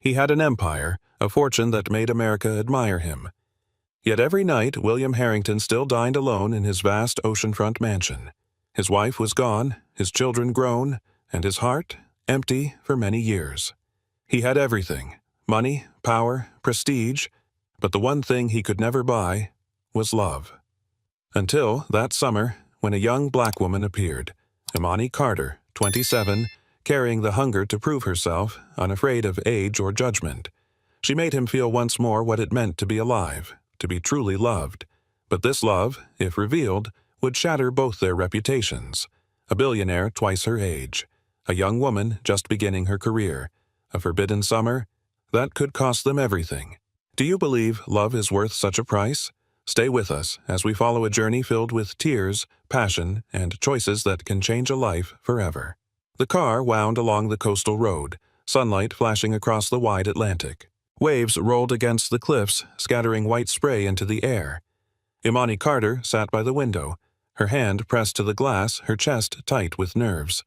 He had an empire, a fortune that made America admire him. Yet every night William Harrington still dined alone in his vast oceanfront mansion. His wife was gone, his children grown, and his heart empty for many years. He had everything: money, power, prestige, but the one thing he could never buy was love. Until that summer, when a young black woman appeared, Imani Carter, 27, carrying the hunger to prove herself, unafraid of age or judgment. She made him feel once more what it meant to be alive, to be truly loved. But this love, if revealed, would shatter both their reputations. A billionaire twice her age, a young woman just beginning her career, a forbidden summer, that could cost them everything. Do you believe love is worth such a price? Stay with us as we follow a journey filled with tears, passion, and choices that can change a life forever. The car wound along the coastal road, sunlight flashing across the wide Atlantic. Waves rolled against the cliffs, scattering white spray into the air. Imani Carter sat by the window, her hand pressed to the glass, her chest tight with nerves.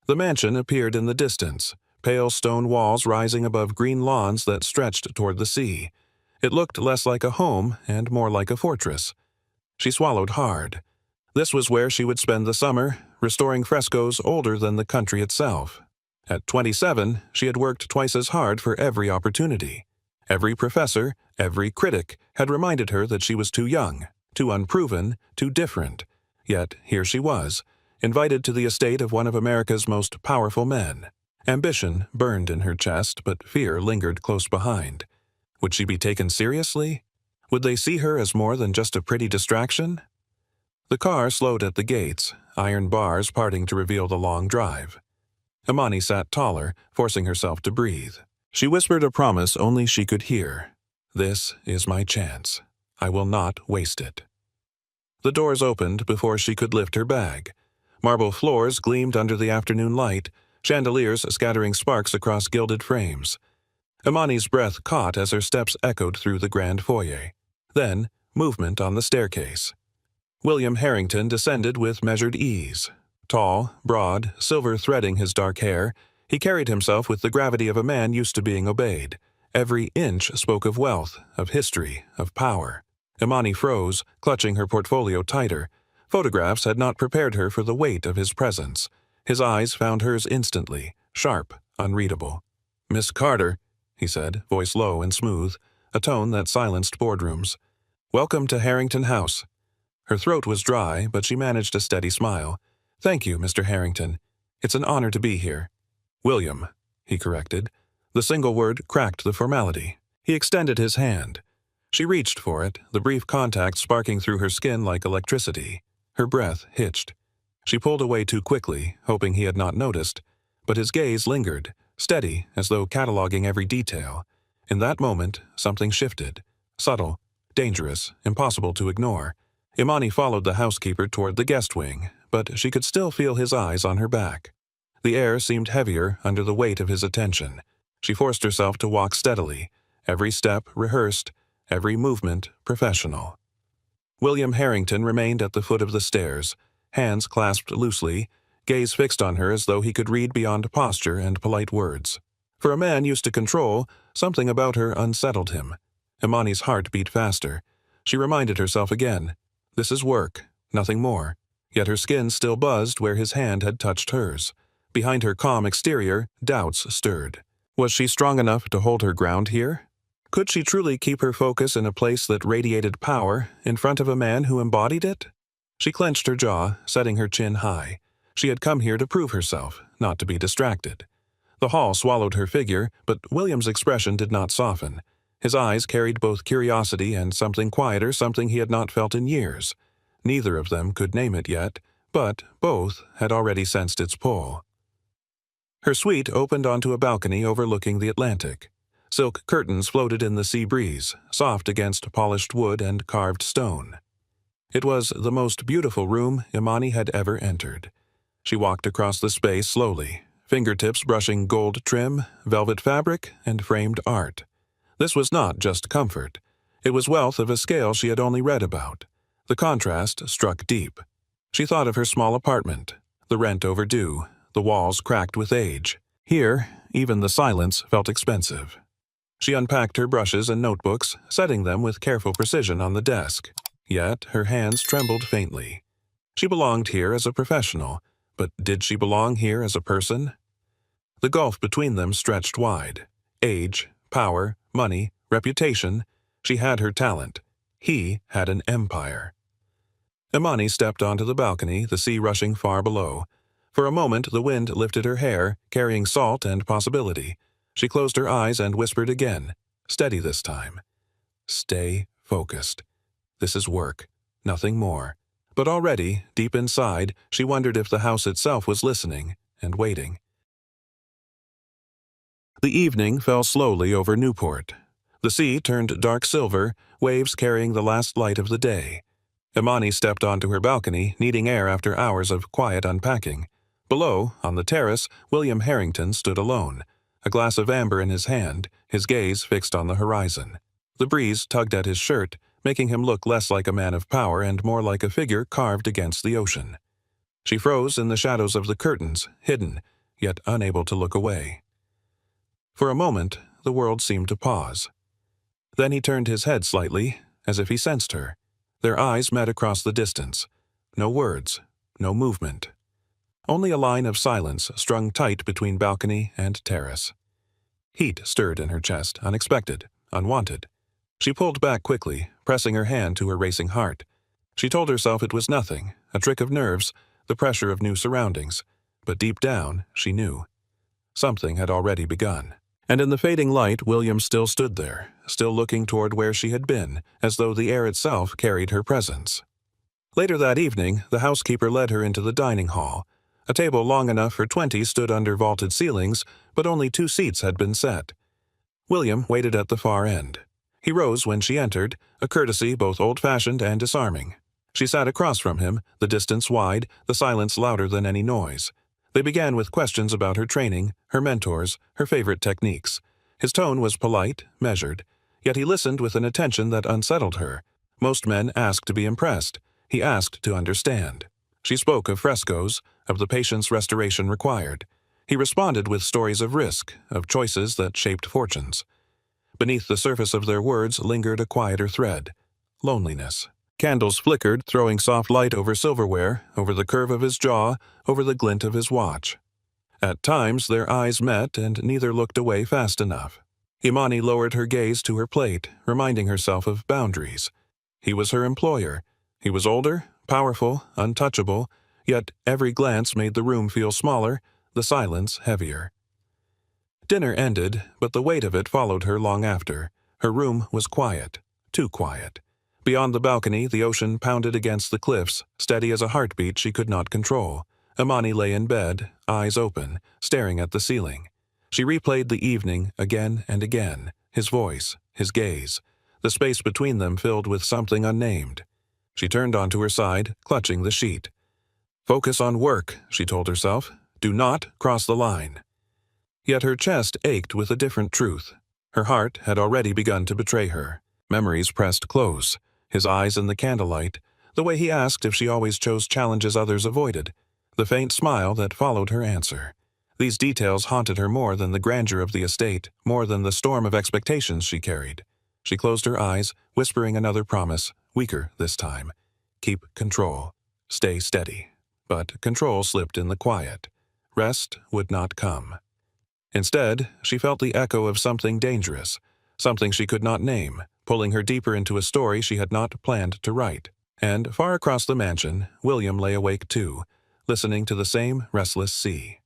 The mansion appeared in the distance, pale stone walls rising above green lawns that stretched toward the sea. It looked less like a home and more like a fortress. She swallowed hard. This was where she would spend the summer, restoring frescoes older than the country itself. At 27, she had worked twice as hard for every opportunity. Every professor, every critic had reminded her that she was too young, too unproven, too different. Yet here she was, invited to the estate of one of America's most powerful men. Ambition burned in her chest, but fear lingered close behind. Would she be taken seriously? Would they see her as more than just a pretty distraction? The car slowed at the gates, iron bars parting to reveal the long drive. Imani sat taller, forcing herself to breathe. She whispered a promise only she could hear. "This is my chance. I will not waste it." The doors opened before she could lift her bag. Marble floors gleamed under the afternoon light, chandeliers scattering sparks across gilded frames. Imani's breath caught as her steps echoed through the grand foyer. Then, movement on the staircase. William Harrington descended with measured ease. Tall, broad, silver threading his dark hair, he carried himself with the gravity of a man used to being obeyed. Every inch spoke of wealth, of history, of power. Imani froze, clutching her portfolio tighter. Photographs had not prepared her for the weight of his presence. His eyes found hers instantly, sharp, unreadable. "Miss Carter," he said, voice low and smooth, a tone that silenced boardrooms. "Welcome to Harrington House." Her throat was dry, but she managed a steady smile. "Thank you, Mr. Harrington. It's an honor to be here." "William," he corrected. The single word cracked the formality. He extended his hand. She reached for it, the brief contact sparking through her skin like electricity. Her breath hitched. She pulled away too quickly, hoping he had not noticed, but his gaze lingered, steady as though cataloging every detail. In that moment, something shifted. Subtle, dangerous, impossible to ignore. Imani followed the housekeeper toward the guest wing, but she could still feel his eyes on her back. The air seemed heavier under the weight of his attention. She forced herself to walk steadily, every step rehearsed, every movement professional. William Harrington remained at the foot of the stairs, hands clasped loosely, gaze fixed on her as though he could read beyond posture and polite words. For a man used to control, something about her unsettled him. Imani's heart beat faster. She reminded herself again, this is work, nothing more. Yet her skin still buzzed where his hand had touched hers. Behind her calm exterior, doubts stirred. Was she strong enough to hold her ground here? Could she truly keep her focus in a place that radiated power, in front of a man who embodied it? She clenched her jaw, setting her chin high. She had come here to prove herself, not to be distracted. The hall swallowed her figure, but William's expression did not soften. His eyes carried both curiosity and something quieter, something he had not felt in years. Neither of them could name it yet, but both had already sensed its pull. Her suite opened onto a balcony overlooking the Atlantic. Silk curtains floated in the sea breeze, soft against polished wood and carved stone. It was the most beautiful room Imani had ever entered. She walked across the space slowly, fingertips brushing gold trim, velvet fabric, and framed art. This was not just comfort. It was wealth of a scale she had only read about. The contrast struck deep. She thought of her small apartment, the rent overdue, the walls cracked with age. Here, even the silence felt expensive. She unpacked her brushes and notebooks, setting them with careful precision on the desk. Yet her hands trembled faintly. She belonged here as a professional, but did she belong here as a person? The gulf between them stretched wide. Age, power, money, reputation. She had her talent. He had an empire. Imani stepped onto the balcony, the sea rushing far below. For a moment, the wind lifted her hair, carrying salt and possibility. She closed her eyes and whispered again, steady this time. Stay focused. This is work, nothing more. But already, deep inside, she wondered if the house itself was listening and waiting. The evening fell slowly over Newport. The sea turned dark silver, waves carrying the last light of the day. Imani stepped onto her balcony, needing air after hours of quiet unpacking. Below, on the terrace, William Harrington stood alone, a glass of amber in his hand, his gaze fixed on the horizon. The breeze tugged at his shirt, making him look less like a man of power and more like a figure carved against the ocean. She froze in the shadows of the curtains, hidden, yet unable to look away. For a moment, the world seemed to pause. Then he turned his head slightly, as if he sensed her. Their eyes met across the distance. No words, no movement. Only a line of silence strung tight between balcony and terrace. Heat stirred in her chest, unexpected, unwanted. She pulled back quickly, pressing her hand to her racing heart. She told herself it was nothing, a trick of nerves, the pressure of new surroundings. But deep down, she knew. Something had already begun. And in the fading light, William still stood there, still looking toward where she had been, as though the air itself carried her presence. Later that evening, the housekeeper led her into the dining hall. A table long enough for 20 stood under vaulted ceilings, but only 2 seats had been set. William waited at the far end. He rose when she entered, a courtesy both old-fashioned and disarming. She sat across from him, the distance wide, the silence louder than any noise. They began with questions about her training, her mentors, her favorite techniques. His tone was polite, measured, yet he listened with an attention that unsettled her. Most men asked to be impressed. He asked to understand. She spoke of frescoes, of the patience restoration required. He responded with stories of risk, of choices that shaped fortunes. Beneath the surface of their words lingered a quieter thread. Loneliness. Candles flickered, throwing soft light over silverware, over the curve of his jaw, over the glint of his watch. At times their eyes met, and neither looked away fast enough. Imani lowered her gaze to her plate, reminding herself of boundaries. He was her employer. He was older, powerful, untouchable, yet every glance made the room feel smaller, the silence heavier. Dinner ended, but the weight of it followed her long after. Her room was quiet, too quiet. Beyond the balcony, the ocean pounded against the cliffs, steady as a heartbeat she could not control. Imani lay in bed, eyes open, staring at the ceiling. She replayed the evening again and again, his voice, his gaze, the space between them filled with something unnamed. She turned onto her side, clutching the sheet. Focus on work, she told herself. Do not cross the line. Yet her chest ached with a different truth. Her heart had already begun to betray her. Memories pressed close. His eyes in the candlelight, the way he asked if she always chose challenges others avoided, the faint smile that followed her answer. These details haunted her more than the grandeur of the estate, more than the storm of expectations she carried. She closed her eyes, whispering another promise, weaker this time. Keep control. Stay steady. But control slipped in the quiet. Rest would not come. Instead, she felt the echo of something dangerous, something she could not name, pulling her deeper into a story she had not planned to write. And far across the mansion, William lay awake too, listening to the same restless sea.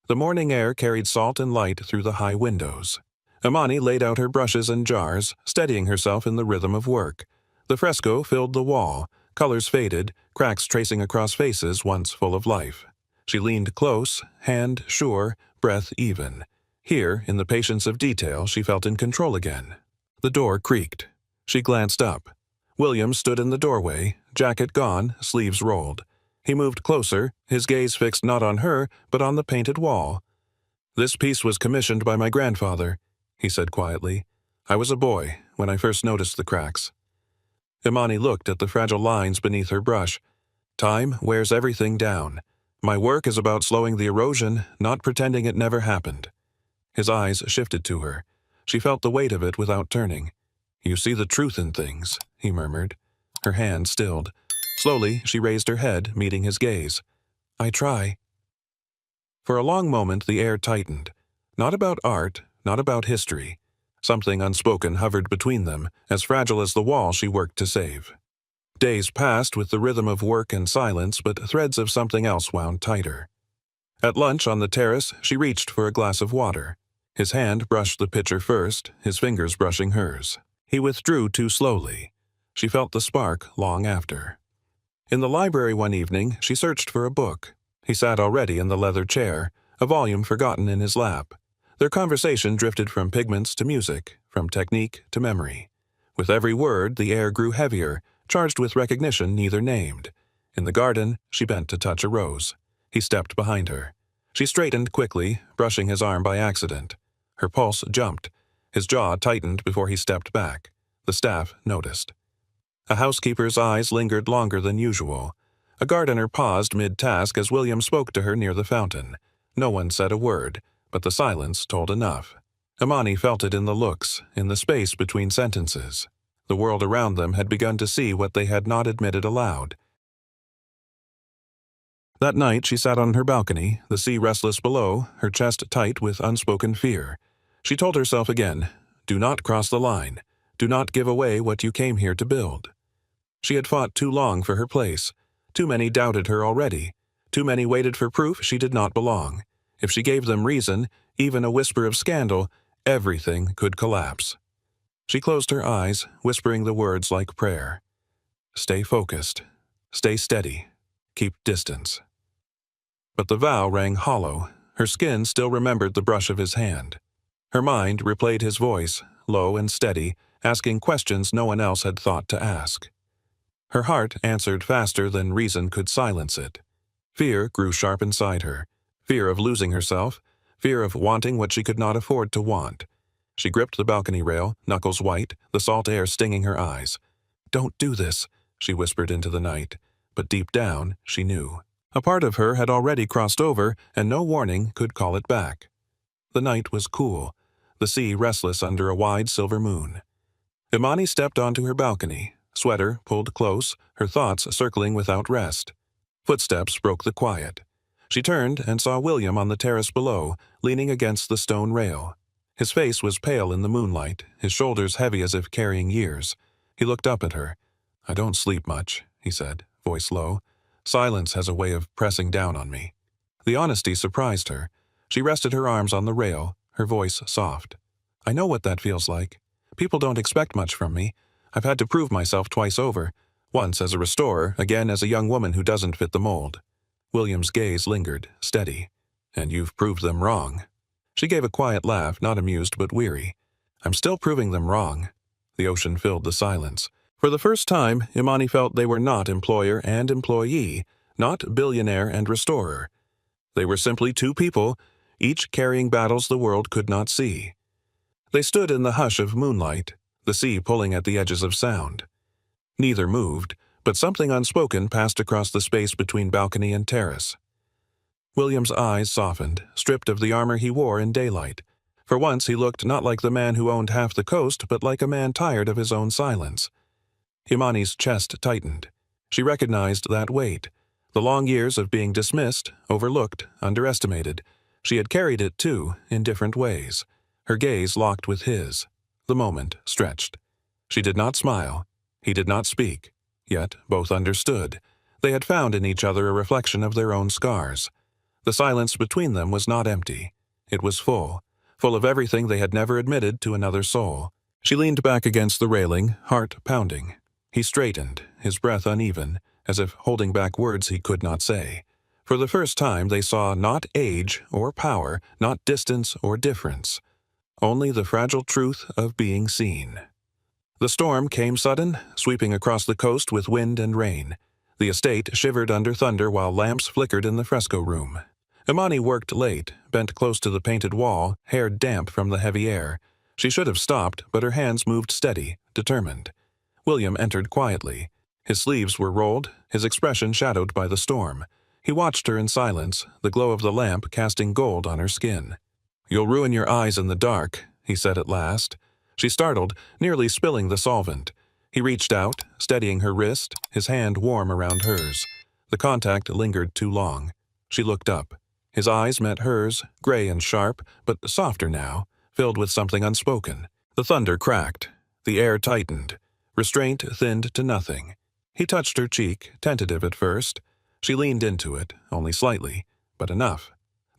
The morning air carried salt and light through the high windows. Imani laid out her brushes and jars, steadying herself in the rhythm of work. The fresco filled the wall, colors faded, cracks tracing across faces once full of life. She leaned close, hand sure, breath even. Here, in the patience of detail, she felt in control again. The door creaked. She glanced up. William stood in the doorway, jacket gone, sleeves rolled. He moved closer, his gaze fixed not on her, but on the painted wall. "This piece was commissioned by my grandfather," he said quietly. "I was a boy when I first noticed the cracks." Imani looked at the fragile lines beneath her brush. "Time wears everything down. My work is about slowing the erosion, not pretending it never happened." His eyes shifted to her. She felt the weight of it without turning. "You see the truth in things," he murmured. Her hand stilled. Slowly, she raised her head, meeting his gaze. "I try." For a long moment, the air tightened. Not about art, not about history. Something unspoken hovered between them, as fragile as the wall she worked to save. Days passed with the rhythm of work and silence, but threads of something else wound tighter. At lunch on the terrace, she reached for a glass of water. His hand brushed the pitcher first, his fingers brushing hers. He withdrew too slowly. She felt the spark long after. In the library one evening, she searched for a book. He sat already in the leather chair, a volume forgotten in his lap. Their conversation drifted from pigments to music, from technique to memory. With every word, the air grew heavier, charged with recognition neither named. In the garden, she bent to touch a rose. He stepped behind her. She straightened quickly, brushing his arm by accident. Her pulse jumped. His jaw tightened before he stepped back. The staff noticed. A housekeeper's eyes lingered longer than usual. A gardener paused mid-task as William spoke to her near the fountain. No one said a word, but the silence told enough. Imani felt it in the looks, in the space between sentences. The world around them had begun to see what they had not admitted aloud. That night she sat on her balcony, the sea restless below, her chest tight with unspoken fear. She told herself again, "Do not cross the line. Do not give away what you came here to build." She had fought too long for her place. Too many doubted her already. Too many waited for proof she did not belong. If she gave them reason, even a whisper of scandal, everything could collapse. She closed her eyes, whispering the words like prayer. "Stay focused. Stay steady. Keep distance." But the vow rang hollow. Her skin still remembered the brush of his hand. Her mind replayed his voice, low and steady, asking questions no one else had thought to ask. Her heart answered faster than reason could silence it. Fear grew sharp inside her. Fear of losing herself. Fear of wanting what she could not afford to want. She gripped the balcony rail, knuckles white, the salt air stinging her eyes. "Don't do this," she whispered into the night. But deep down, she knew. A part of her had already crossed over, and no warning could call it back. The night was cool, the sea restless under a wide silver moon. Imani stepped onto her balcony, sweater pulled close, her thoughts circling without rest. Footsteps broke the quiet. She turned and saw William on the terrace below, leaning against the stone rail. His face was pale in the moonlight, his shoulders heavy as if carrying years. He looked up at her. "I don't sleep much," he said, voice low. "Silence has a way of pressing down on me." The honesty surprised her. She rested her arms on the rail, her voice soft. "I know what that feels like. People don't expect much from me. I've had to prove myself twice over, once as a restorer, again as a young woman who doesn't fit the mold." William's gaze lingered, steady. "And you've proved them wrong." She gave a quiet laugh, not amused but weary. "I'm still proving them wrong." The ocean filled the silence. For the first time, Imani felt they were not employer and employee, not billionaire and restorer. They were simply two people, each carrying battles the world could not see. They stood in the hush of moonlight, the sea pulling at the edges of sound. Neither moved, but something unspoken passed across the space between balcony and terrace. William's eyes softened, stripped of the armor he wore in daylight. For once he looked not like the man who owned half the coast, but like a man tired of his own silence. Imani's chest tightened. She recognized that weight. The long years of being dismissed, overlooked, underestimated. She had carried it, too, in different ways. Her gaze locked with his. The moment stretched. She did not smile. He did not speak. Yet both understood. They had found in each other a reflection of their own scars. The silence between them was not empty. It was full of everything they had never admitted to another soul. She leaned back against the railing, heart pounding. He straightened, his breath uneven, as if holding back words he could not say. For the first time they saw not age or power, not distance or difference. Only the fragile truth of being seen. The storm came sudden, sweeping across the coast with wind and rain. The estate shivered under thunder while lamps flickered in the fresco room. Imani worked late, bent close to the painted wall, hair damp from the heavy air. She should have stopped, but her hands moved steady, determined. William entered quietly. His sleeves were rolled, his expression shadowed by the storm. He watched her in silence, the glow of the lamp casting gold on her skin. "You'll ruin your eyes in the dark," he said at last. She startled, nearly spilling the solvent. He reached out, steadying her wrist, his hand warm around hers. The contact lingered too long. She looked up. His eyes met hers, gray and sharp, but softer now, filled with something unspoken. The thunder cracked. The air tightened. Restraint thinned to nothing. He touched her cheek, tentative at first. She leaned into it, only slightly, but enough.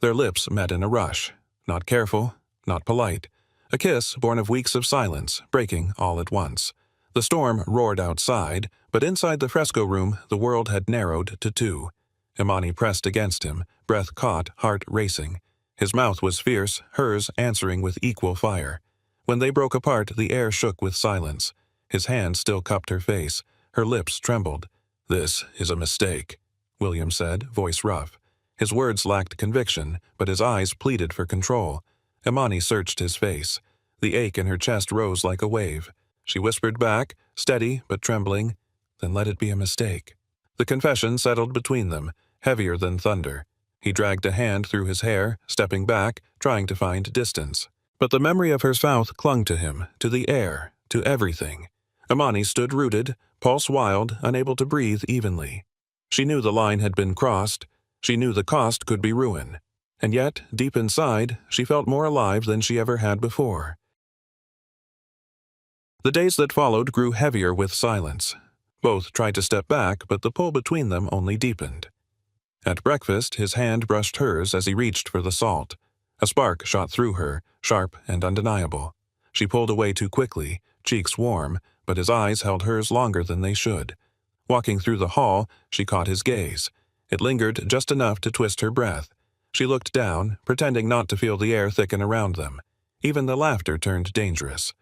Their lips met in a rush. Not careful, not polite. A kiss born of weeks of silence, breaking all at once. The storm roared outside, but inside the fresco room the world had narrowed to two. Imani pressed against him, breath caught, heart racing. His mouth was fierce, hers answering with equal fire. When they broke apart, the air shook with silence. His hand still cupped her face. Her lips trembled. "This is a mistake," William said, voice rough. His words lacked conviction, but his eyes pleaded for control. Imani searched his face. The ache in her chest rose like a wave. She whispered back, steady but trembling, "Then let it be a mistake." The confession settled between them, heavier than thunder. He dragged a hand through his hair, stepping back, trying to find distance. But the memory of her mouth clung to him, to the air, to everything. Imani stood rooted, pulse wild, unable to breathe evenly. She knew the line had been crossed. She knew the cost could be ruin. And yet, deep inside, she felt more alive than she ever had before. The days that followed grew heavier with silence. Both tried to step back, but the pull between them only deepened. At breakfast, his hand brushed hers as he reached for the salt. A spark shot through her, sharp and undeniable. She pulled away too quickly, cheeks warm, but his eyes held hers longer than they should. Walking through the hall, she caught his gaze. It lingered just enough to twist her breath. She looked down, pretending not to feel the air thicken around them. Even the laughter turned dangerous.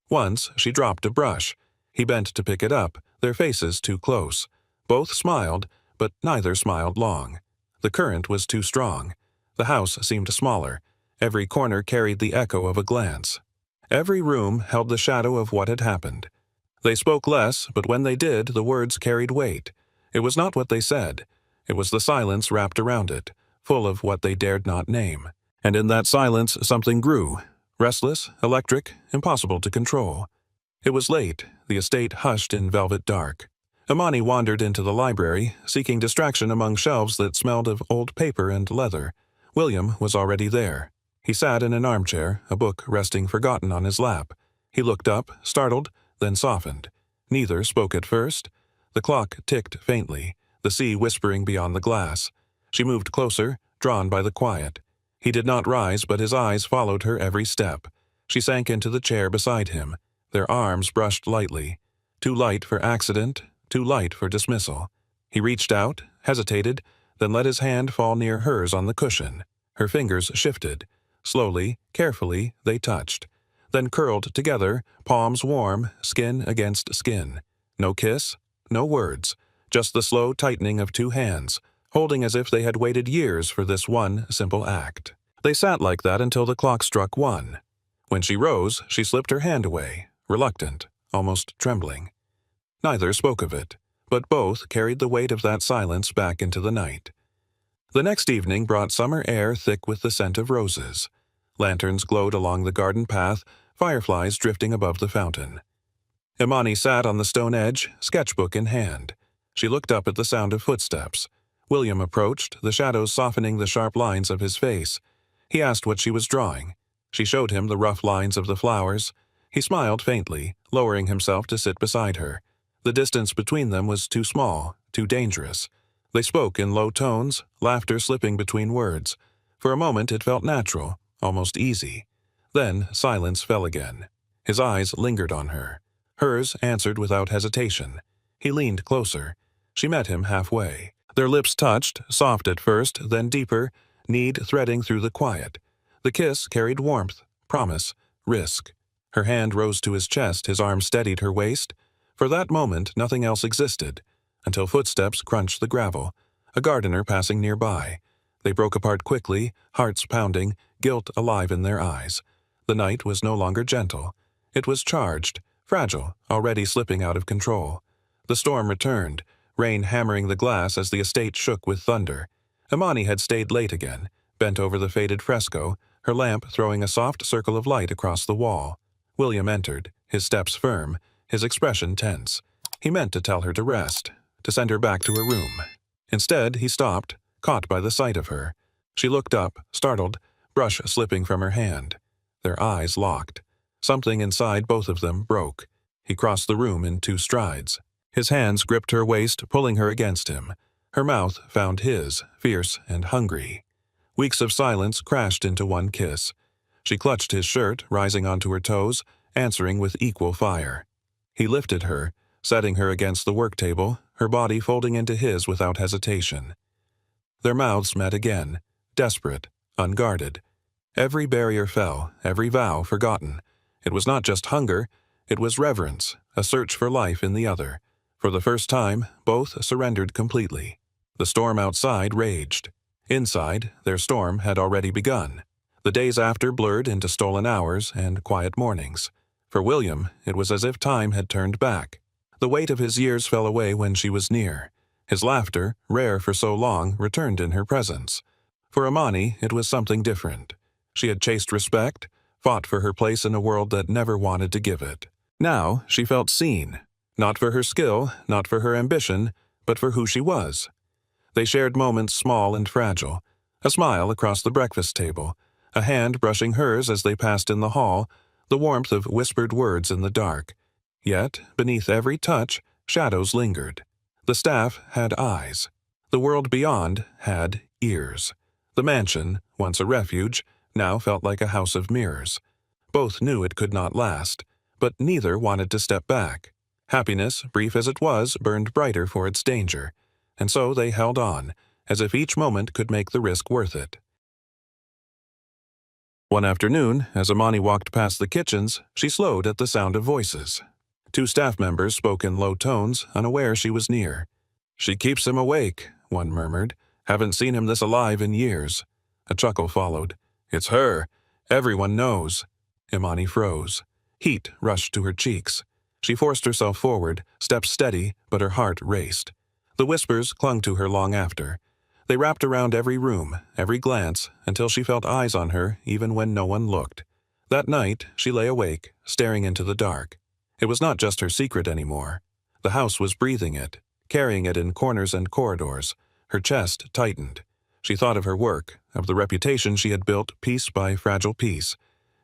Once, she dropped a brush. He bent to pick it up, their faces too close. Both smiled, but neither smiled long. The current was too strong. The house seemed smaller. Every corner carried the echo of a glance. Every room held the shadow of what had happened. They spoke less, but when they did, the words carried weight. It was not what they said. It was the silence wrapped around it, full of what they dared not name. And in that silence something grew, restless, electric, impossible to control. It was late, the estate hushed in velvet dark. Imani wandered into the library, seeking distraction among shelves that smelled of old paper and leather. William was already there. He sat in an armchair, a book resting forgotten on his lap. He looked up, startled, then softened. Neither spoke at first. The clock ticked faintly, the sea whispering beyond the glass. She moved closer, drawn by the quiet. He did not rise, but his eyes followed her every step. She sank into the chair beside him. Their arms brushed lightly. Too light for accident, too light for dismissal. He reached out, hesitated, then let his hand fall near hers on the cushion. Her fingers shifted. Slowly, carefully, they touched. Then curled together, palms warm, skin against skin. No kiss, no words, just the slow tightening of two hands, holding as if they had waited years for this one simple act. They sat like that until the clock struck 1. When she rose, she slipped her hand away, reluctant, almost trembling. Neither spoke of it, but both carried the weight of that silence back into the night. The next evening brought summer air thick with the scent of roses. Lanterns glowed along the garden path, fireflies drifting above the fountain. Imani sat on the stone edge, sketchbook in hand. She looked up at the sound of footsteps. William approached, the shadows softening the sharp lines of his face. He asked what she was drawing. She showed him the rough lines of the flowers. He smiled faintly, lowering himself to sit beside her. The distance between them was too small, too dangerous. They spoke in low tones, laughter slipping between words. For a moment it felt natural, almost easy. Then silence fell again. His eyes lingered on her. Hers answered without hesitation. He leaned closer. She met him halfway. Their lips touched, soft at first, then deeper, need threading through the quiet. The kiss carried warmth, promise, risk. Her hand rose to his chest, his arm steadied her waist. For that moment nothing else existed, until footsteps crunched the gravel, a gardener passing nearby. They broke apart quickly, hearts pounding, guilt alive in their eyes. The night was no longer gentle. It was charged, fragile, already slipping out of control. The storm returned, rain hammering the glass as the estate shook with thunder. Imani had stayed late again, bent over the faded fresco, her lamp throwing a soft circle of light across the wall. William entered, his steps firm, his expression tense. He meant to tell her to rest, to send her back to her room. Instead, he stopped, caught by the sight of her. She looked up, startled, brush slipping from her hand. Their eyes locked. Something inside both of them broke. He crossed the room in 2 strides. His hands gripped her waist, pulling her against him. Her mouth found his, fierce and hungry. Weeks of silence crashed into one kiss. She clutched his shirt, rising onto her toes, answering with equal fire. He lifted her, setting her against the work table, her body folding into his without hesitation. Their mouths met again, desperate, unguarded. Every barrier fell, every vow forgotten. It was not just hunger, it was reverence, a search for life in the other. For the first time, both surrendered completely. The storm outside raged. Inside, their storm had already begun. The days after blurred into stolen hours and quiet mornings. For William, it was as if time had turned back. The weight of his years fell away when she was near. His laughter, rare for so long, returned in her presence. For Imani, it was something different. She had chased respect, fought for her place in a world that never wanted to give it. Now, she felt seen. Not for her skill, not for her ambition, but for who she was. They shared moments small and fragile. A smile across the breakfast table, a hand brushing hers as they passed in the hall, the warmth of whispered words in the dark. Yet, beneath every touch, shadows lingered. The staff had eyes. The world beyond had ears. The mansion, once a refuge, now felt like a house of mirrors. Both knew it could not last, but neither wanted to step back. Happiness, brief as it was, burned brighter for its danger, and so they held on, as if each moment could make the risk worth it. One afternoon, as Imani walked past the kitchens, she slowed at the sound of voices. 2 staff members spoke in low tones, unaware she was near. "She keeps him awake," one murmured. "Haven't seen him this alive in years." A chuckle followed. "It's her. Everyone knows." Imani froze. Heat rushed to her cheeks. She forced herself forward, steps steady, but her heart raced. The whispers clung to her long after. They wrapped around every room, every glance, until she felt eyes on her even when no one looked. That night, she lay awake, staring into the dark. It was not just her secret anymore. The house was breathing it, carrying it in corners and corridors. Her chest tightened. She thought of her work, of the reputation she had built piece by fragile piece.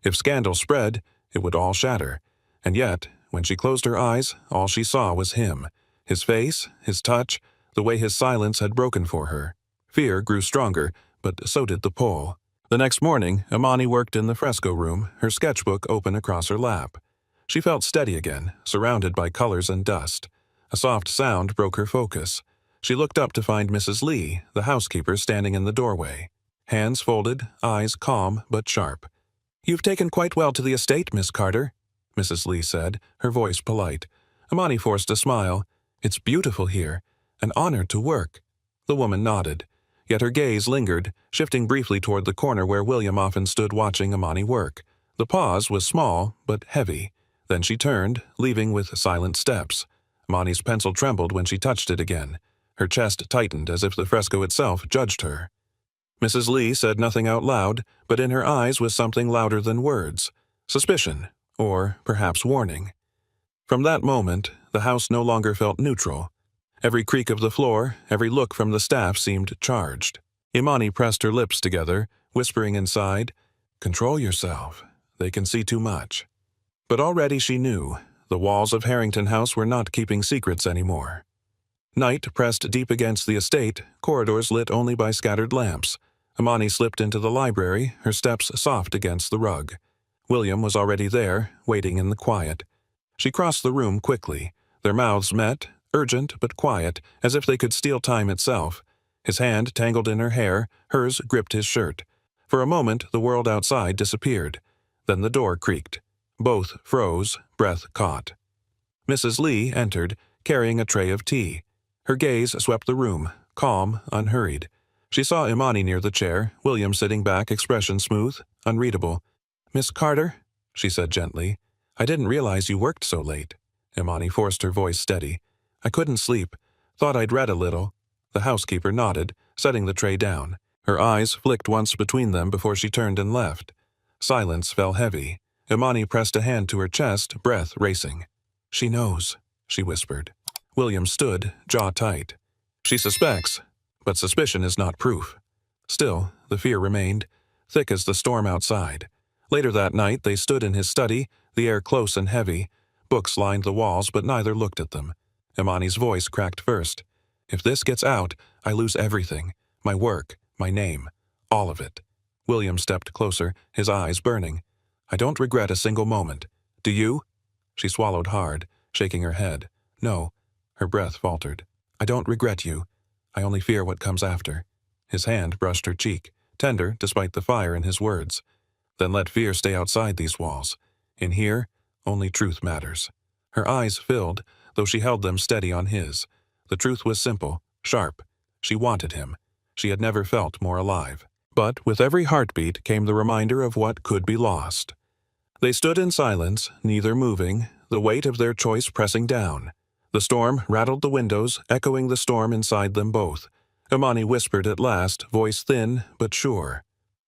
If scandal spread, it would all shatter. And yet, when she closed her eyes, all she saw was him. His face, his touch, the way his silence had broken for her. Fear grew stronger, but so did the pull. The next morning, Imani worked in the fresco room, her sketchbook open across her lap. She felt steady again, surrounded by colors and dust. A soft sound broke her focus. She looked up to find Mrs. Lee, the housekeeper, standing in the doorway. Hands folded, eyes calm but sharp. "You've taken quite well to the estate, Miss Carter," Mrs. Lee said, her voice polite. Imani forced a smile. "It's beautiful here. An honor to work." The woman nodded. Yet her gaze lingered, shifting briefly toward the corner where William often stood watching Imani work. The pause was small, but heavy. Then she turned, leaving with silent steps. Imani's pencil trembled when she touched it again. Her chest tightened as if the fresco itself judged her. Mrs. Lee said nothing out loud, but in her eyes was something louder than words. Suspicion, or perhaps warning. From that moment, the house no longer felt neutral. Every creak of the floor, every look from the staff seemed charged. Imani pressed her lips together, whispering inside, "Control yourself. They can see too much." But already she knew, the walls of Harrington House were not keeping secrets anymore. Night pressed deep against the estate, corridors lit only by scattered lamps. Imani slipped into the library, her steps soft against the rug. William was already there, waiting in the quiet. She crossed the room quickly. Their mouths met, urgent but quiet, as if they could steal time itself. His hand tangled in her hair, hers gripped his shirt. For a moment, the world outside disappeared. Then the door creaked. Both froze, breath caught. Mrs. Lee entered, carrying a tray of tea. Her gaze swept the room, calm, unhurried. She saw Imani near the chair, William sitting back, expression smooth, unreadable. "Miss Carter," she said gently, "I didn't realize you worked so late." Imani forced her voice steady. "I couldn't sleep. Thought I'd read a little." The housekeeper nodded, setting the tray down. Her eyes flicked once between them before she turned and left. Silence fell heavy. Imani pressed a hand to her chest, breath racing. "She knows," she whispered. William stood, jaw tight. "She suspects, but suspicion is not proof." Still, the fear remained, thick as the storm outside. Later that night, they stood in his study, the air close and heavy. Books lined the walls, but neither looked at them. Imani's voice cracked first. "If this gets out, I lose everything. My work, my name, all of it." William stepped closer, his eyes burning. "I don't regret a single moment. Do you?" She swallowed hard, shaking her head. "No." Her breath faltered. "I don't regret you. I only fear what comes after." His hand brushed her cheek, tender despite the fire in his words. "Then let fear stay outside these walls. In here, only truth matters." Her eyes filled, though she held them steady on his. The truth was simple, sharp. She wanted him. She had never felt more alive. But with every heartbeat came the reminder of what could be lost. They stood in silence, neither moving, the weight of their choice pressing down. The storm rattled the windows, echoing the storm inside them both. Imani whispered at last, voice thin but sure.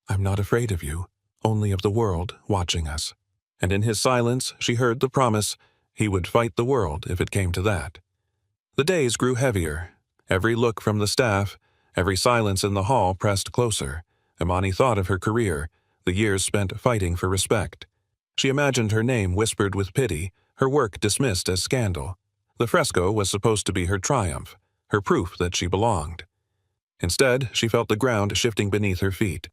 "I'm not afraid of you, only of the world watching us." And in his silence she heard the promise he would fight the world if it came to that. The days grew heavier. Every look from the staff, every silence in the hall pressed closer. Imani thought of her career, the years spent fighting for respect. She imagined her name whispered with pity, her work dismissed as scandal. The fresco was supposed to be her triumph, her proof that she belonged. Instead, she felt the ground shifting beneath her feet.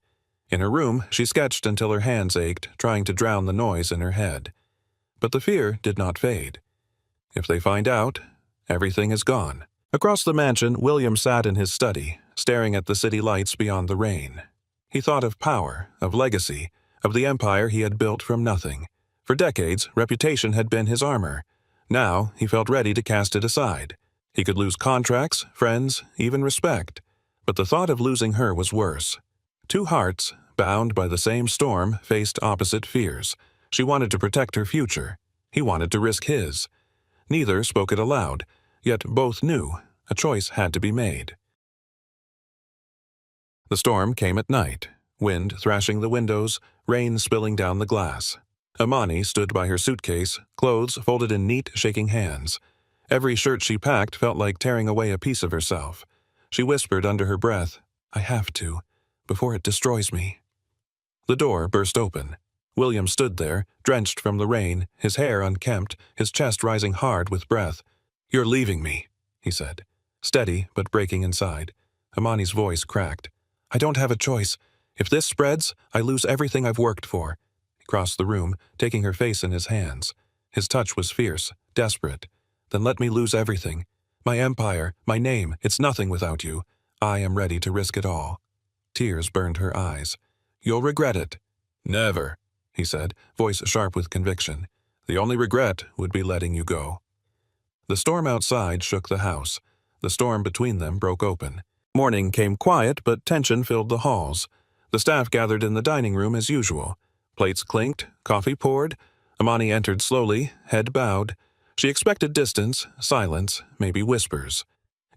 In her room, she sketched until her hands ached, trying to drown the noise in her head. But the fear did not fade. If they find out, everything is gone. Across the mansion, William sat in his study, staring at the city lights beyond the rain. He thought of power, of legacy, of the empire he had built from nothing. For decades, reputation had been his armor. Now, he felt ready to cast it aside. He could lose contracts, friends, even respect. But the thought of losing her was worse. Two hearts, bound by the same storm, faced opposite fears. She wanted to protect her future. He wanted to risk his. Neither spoke it aloud, yet both knew a choice had to be made. The storm came at night, wind thrashing the windows, rain spilling down the glass. Imani stood by her suitcase, clothes folded in neat, shaking hands. Every shirt she packed felt like tearing away a piece of herself. She whispered under her breath, "I have to, before it destroys me." The door burst open. William stood there, drenched from the rain, his hair unkempt, his chest rising hard with breath. "You're leaving me," he said, steady but breaking inside. Imani's voice cracked. "I don't have a choice. If this spreads, I lose everything I've worked for." He crossed the room, taking her face in his hands. His touch was fierce, desperate. "Then let me lose everything. My empire, my name, it's nothing without you. I am ready to risk it all." Tears burned her eyes. "You'll regret it." "Never," he said, voice sharp with conviction. "The only regret would be letting you go." The storm outside shook the house. The storm between them broke open. Morning came quiet, but tension filled the halls. The staff gathered in the dining room as usual. Plates clinked, coffee poured. Imani entered slowly, head bowed. She expected distance, silence, maybe whispers.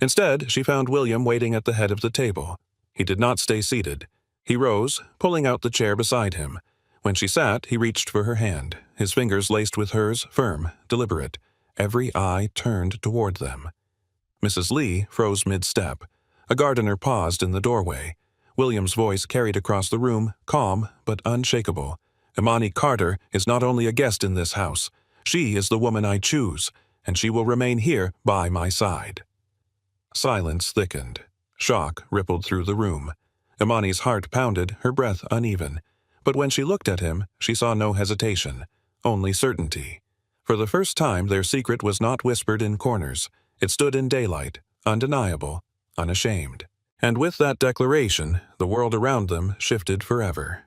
Instead, she found William waiting at the head of the table. He did not stay seated. He rose, pulling out the chair beside him. When she sat, he reached for her hand, his fingers laced with hers, firm, deliberate. Every eye turned toward them. Mrs. Lee froze mid-step. A gardener paused in the doorway. William's voice carried across the room, calm but unshakable. "Imani Carter is not only a guest in this house. She is the woman I choose, and she will remain here by my side." Silence thickened. Shock rippled through the room. Imani's heart pounded, her breath uneven. But when she looked at him, she saw no hesitation, only certainty. For the first time, their secret was not whispered in corners. It stood in daylight, undeniable, unashamed. And with that declaration, the world around them shifted forever.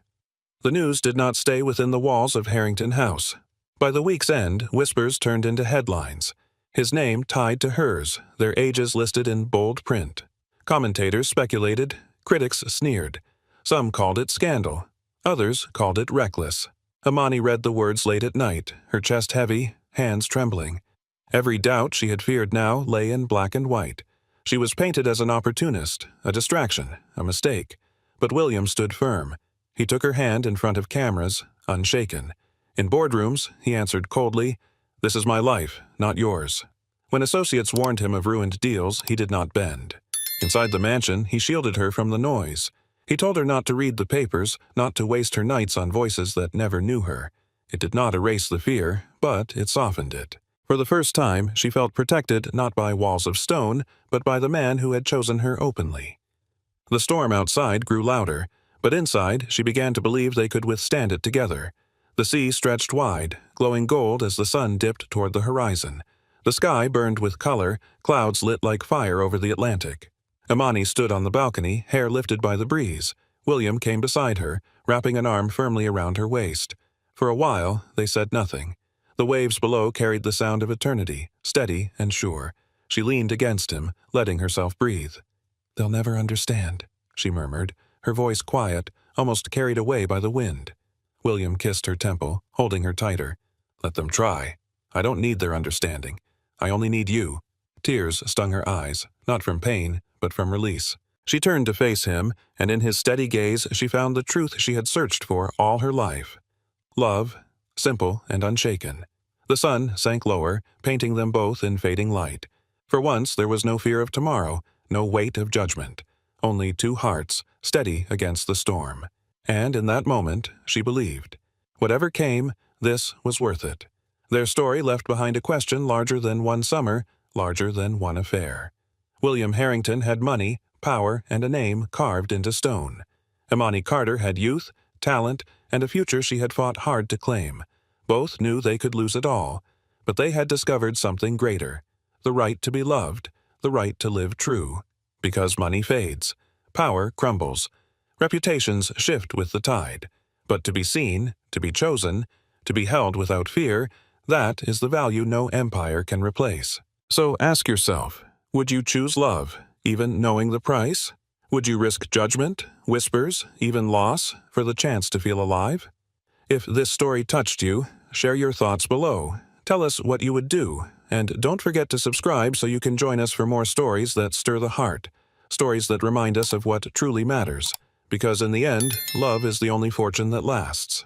The news did not stay within the walls of Harrington House. By the week's end, whispers turned into headlines. His name tied to hers, their ages listed in bold print. Commentators speculated, critics sneered. Some called it scandal. Others called it reckless. Imani read the words late at night, her chest heavy, hands trembling. Every doubt she had feared now lay in black and white. She was painted as an opportunist, a distraction, a mistake. But William stood firm. He took her hand in front of cameras, unshaken. In boardrooms, he answered coldly, "This is my life, not yours." When associates warned him of ruined deals, he did not bend. Inside the mansion, he shielded her from the noise. He told her not to read the papers, not to waste her nights on voices that never knew her. It did not erase the fear, but it softened it. For the first time, she felt protected not by walls of stone, but by the man who had chosen her openly. The storm outside grew louder, but inside she began to believe they could withstand it together. The sea stretched wide, glowing gold as the sun dipped toward the horizon. The sky burned with color, clouds lit like fire over the Atlantic. Imani stood on the balcony, hair lifted by the breeze. William came beside her, wrapping an arm firmly around her waist. For a while, they said nothing. The waves below carried the sound of eternity, steady and sure. She leaned against him, letting herself breathe. "They'll never understand," she murmured, her voice quiet, almost carried away by the wind. William kissed her temple, holding her tighter. "Let them try. I don't need their understanding. I only need you." Tears stung her eyes, not from pain, but from release. She turned to face him, and in his steady gaze she found the truth she had searched for all her life. Love, simple and unshaken. The sun sank lower, painting them both in fading light. For once there was no fear of tomorrow, no weight of judgment. Only two hearts, steady against the storm. And in that moment, she believed. Whatever came, this was worth it. Their story left behind a question larger than one summer, larger than one affair. William Harrington had money, power, and a name carved into stone. Imani Carter had youth, talent, and a future she had fought hard to claim. Both knew they could lose it all, but they had discovered something greater. The right to be loved, the right to live true. Because money fades. Power crumbles. Reputations shift with the tide. But to be seen, to be chosen, to be held without fear, that is the value no empire can replace. So ask yourself, would you choose love, even knowing the price? Would you risk judgment, whispers, even loss, for the chance to feel alive? If this story touched you, share your thoughts below. Tell us what you would do, and don't forget to subscribe so you can join us for more stories that stir the heart, stories that remind us of what truly matters, because in the end, love is the only fortune that lasts.